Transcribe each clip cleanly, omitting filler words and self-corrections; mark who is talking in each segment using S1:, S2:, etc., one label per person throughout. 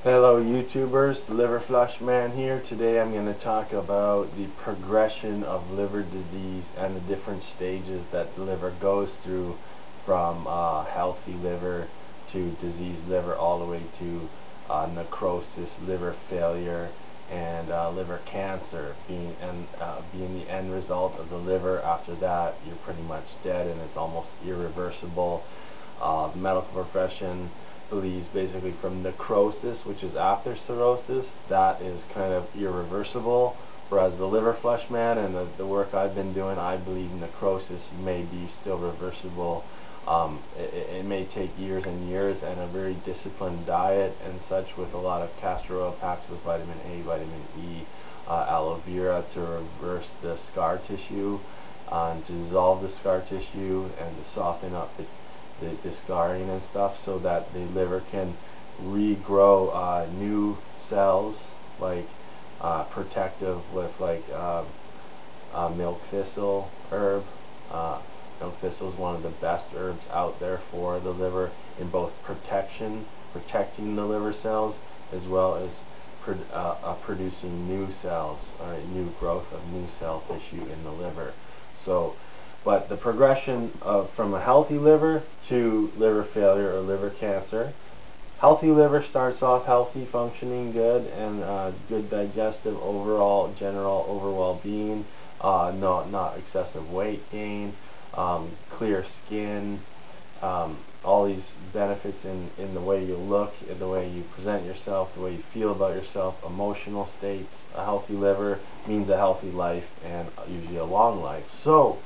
S1: Hello YouTubers, the Liver Flush Man here. Today I'm going to talk about the progression of liver disease and the different stages that the liver goes through, from healthy liver to diseased liver all the way to necrosis, liver failure, and liver cancer being the end result of the liver. After that, you're pretty much dead and it's almost irreversible. The medical profession believes basically from necrosis, which is after cirrhosis, that is kind of irreversible, whereas the Liver Flush Man and the work I've been doing, I believe necrosis may be still reversible. It may take years and years and a very disciplined diet and such, with a lot of castor oil packed with vitamin A, vitamin E, aloe vera to reverse the scar tissue, and to dissolve the scar tissue and to soften up the scarring and stuff, so that the liver can regrow new cells, like protective with like milk thistle herb. Milk thistle is one of the best herbs out there for the liver, in both protecting the liver cells, as well as producing new cells, or new growth of new cell tissue in the liver. But the progression from a healthy liver to liver failure or liver cancer. Healthy liver starts off healthy, functioning, good, and good digestive overall, general overall being, not excessive weight gain, clear skin, all these benefits in the way you look, in the way you present yourself, the way you feel about yourself, emotional states. A healthy liver means a healthy life, and usually a long life. So,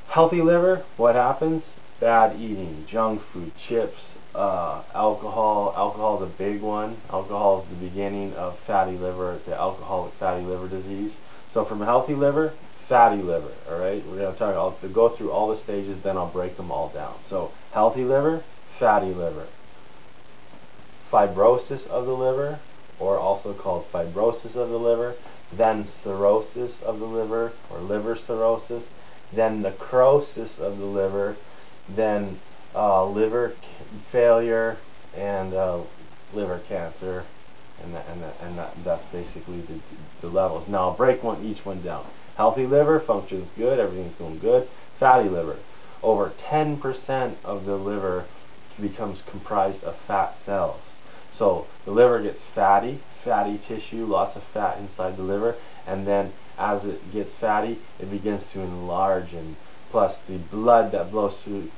S1: healthy liver, what happens? Bad eating, junk food, chips, alcohol. Alcohol is a big one. Alcohol is the beginning of fatty liver, the alcoholic fatty liver disease. So from a healthy liver, fatty liver, alright? We're going to go through all the stages, then I'll break them all down. So healthy liver, fatty liver. Fibrosis of the liver, or also called fibrosis of the liver, then cirrhosis of the liver, or liver cirrhosis, then necrosis of the liver, then liver failure, and liver cancer, and that's basically the levels. Now I'll break each one down. Healthy liver functions good, everything's going good. Fatty liver, over 10% of the liver becomes comprised of fat cells. So the liver gets fatty tissue, lots of fat inside the liver, and then as it gets fatty, it begins to enlarge, and plus the blood that goes through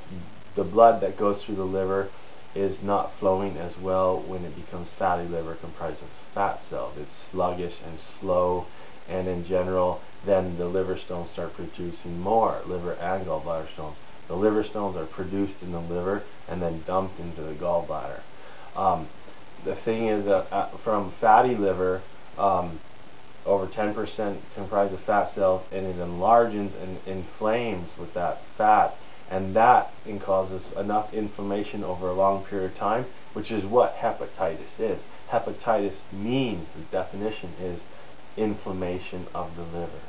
S1: the liver is not flowing as well when it becomes fatty liver comprised of fat cells. It's sluggish and slow, and in general, then the liver stones start producing more liver and gallbladder stones. The liver stones are produced in the liver and then dumped into the gallbladder. The thing is that from fatty liver, over 10% comprised of fat cells, and it enlarges and inflames with that fat, and that causes enough inflammation over a long period of time, which is what hepatitis is. Hepatitis means, the definition is inflammation of the liver.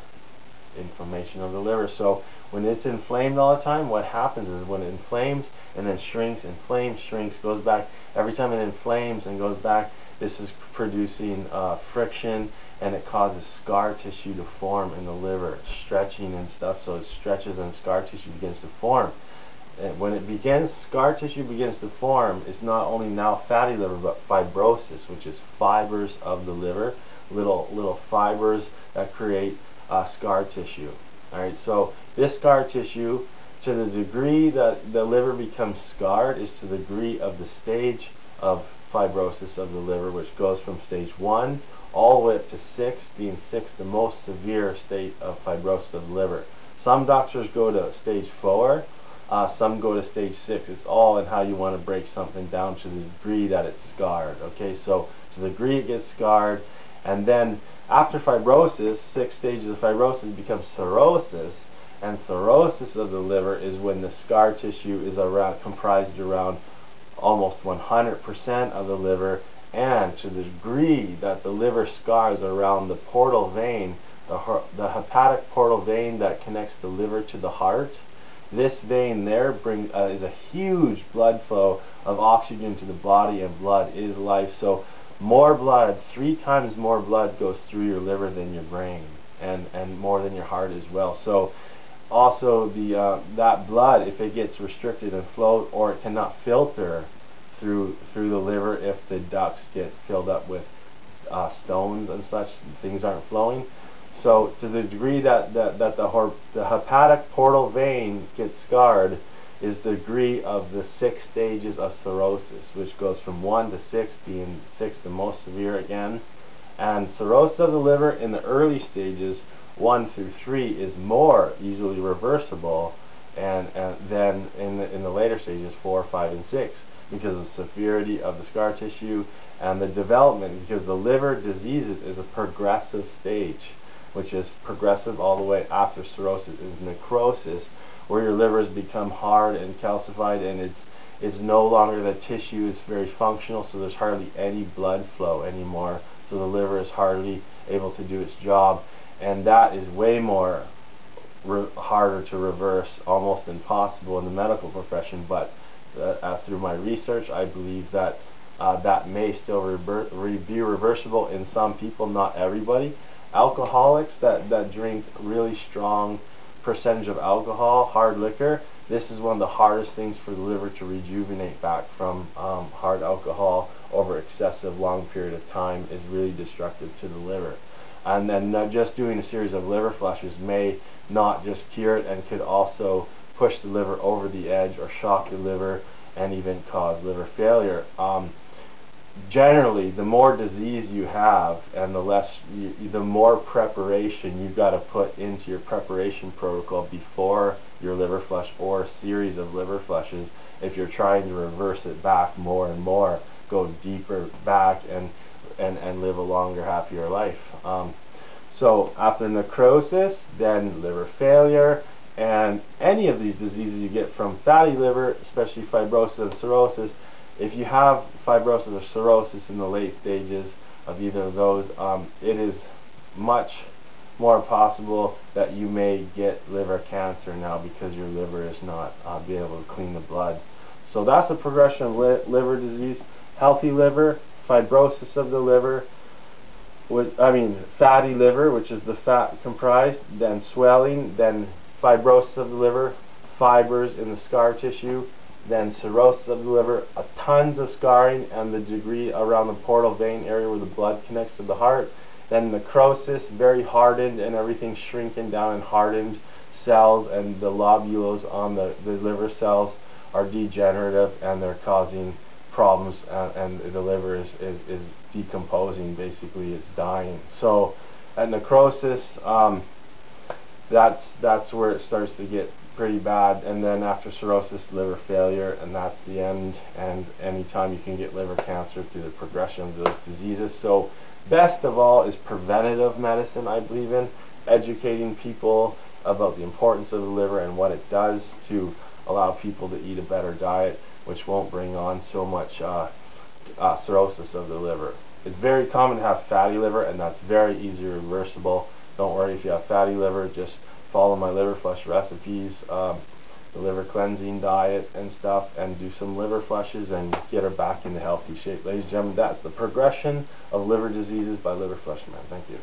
S1: Inflammation of the liver. So when it's inflamed all the time, what happens is when it inflames and then shrinks, inflames, shrinks, goes back, every time it inflames and goes back, this is producing friction, and it causes scar tissue to form in the liver, stretching and stuff, so it stretches and scar tissue begins to form. And when scar tissue begins to form, it's not only now fatty liver, but fibrosis, which is fibers of the liver, little fibers that create scar tissue. Alright, so this scar tissue, to the degree that the liver becomes scarred, is to the degree of the stage of fibrosis of the liver, which goes from stage 1 all the way up to 6, being 6 the most severe state of fibrosis of the liver. Some doctors go to stage 4, some go to stage 6. It's all in how you want to break something down to the degree that it's scarred. Okay, so to the degree it gets scarred, and then after fibrosis, 6 stages of fibrosis becomes cirrhosis, and cirrhosis of the liver is when the scar tissue is comprised around almost 100% of the liver, and to the degree that the liver scars around the portal vein, the hepatic portal vein that connects the liver to the heart, This vein there is a huge blood flow of oxygen to the body, and blood is life. So more blood, 3 times more blood goes through your liver than your brain, and more than your heart as well. So also that blood, if it gets restricted and flowed, or it cannot filter through the liver, if the ducts get filled up with stones and such, things aren't flowing. So to the degree that the hepatic portal vein gets scarred is the degree of the 6 stages of cirrhosis, which goes from 1 to 6, being 6 the most severe again. And cirrhosis of the liver in the early stages, 1 through 3, is more easily reversible, and then in the later stages, 4, 5, and 6, because of the severity of the scar tissue and the development, because the liver diseases is a progressive stage, which is progressive all the way after cirrhosis is necrosis, where your liver has become hard and calcified, and it's no longer, the tissue is very functional, so there's hardly any blood flow anymore, so the liver is hardly able to do its job, and that is way more harder to reverse, almost impossible in the medical profession. But through my research, I believe that that may still be reversible in some people, not everybody. Alcoholics that drink really strong percentage of alcohol, hard liquor, this is one of the hardest things for the liver to rejuvenate back from. Hard alcohol over excessive long period of time is really destructive to the liver. And then just doing a series of liver flushes may not just cure it, and could also push the liver over the edge or shock the liver and even cause liver failure. Generally, the more disease you have and the more preparation you've got to put into your preparation protocol before your liver flush, or a series of liver flushes, if you're trying to reverse it back more and more, go deeper back and live a longer, happier life. So after necrosis, then liver failure, and any of these diseases you get from fatty liver, especially fibrosis and cirrhosis. If you have fibrosis or cirrhosis in the late stages of either of those, it is much more possible that you may get liver cancer now, because your liver is not being able to clean the blood. So that's the progression of liver disease. Healthy liver, fibrosis of the liver, fatty liver, which is the fat comprised, then swelling, then fibrosis of the liver, fibers in the scar tissue, then cirrhosis of the liver, tons of scarring and the degree around the portal vein area where the blood connects to the heart, then necrosis, very hardened and everything shrinking down and hardened cells, and the lobules on the liver cells are degenerative and they're causing problems, and the liver is decomposing, basically it's dying. So at necrosis, that's where it starts to get pretty bad, and then after cirrhosis, liver failure, and that's the end. And anytime you can get liver cancer through the progression of those diseases. So best of all is preventative medicine, I believe in, educating people about the importance of the liver and what it does to allow people to eat a better diet, which won't bring on so much cirrhosis of the liver. It's very common to have fatty liver, and that's very easily reversible. Don't worry if you have fatty liver, just follow my liver flush recipes, the liver cleansing diet and stuff, and do some liver flushes and get her back into healthy shape. Ladies and gentlemen, that's the progression of liver diseases by Liver Flush Man. Thank you.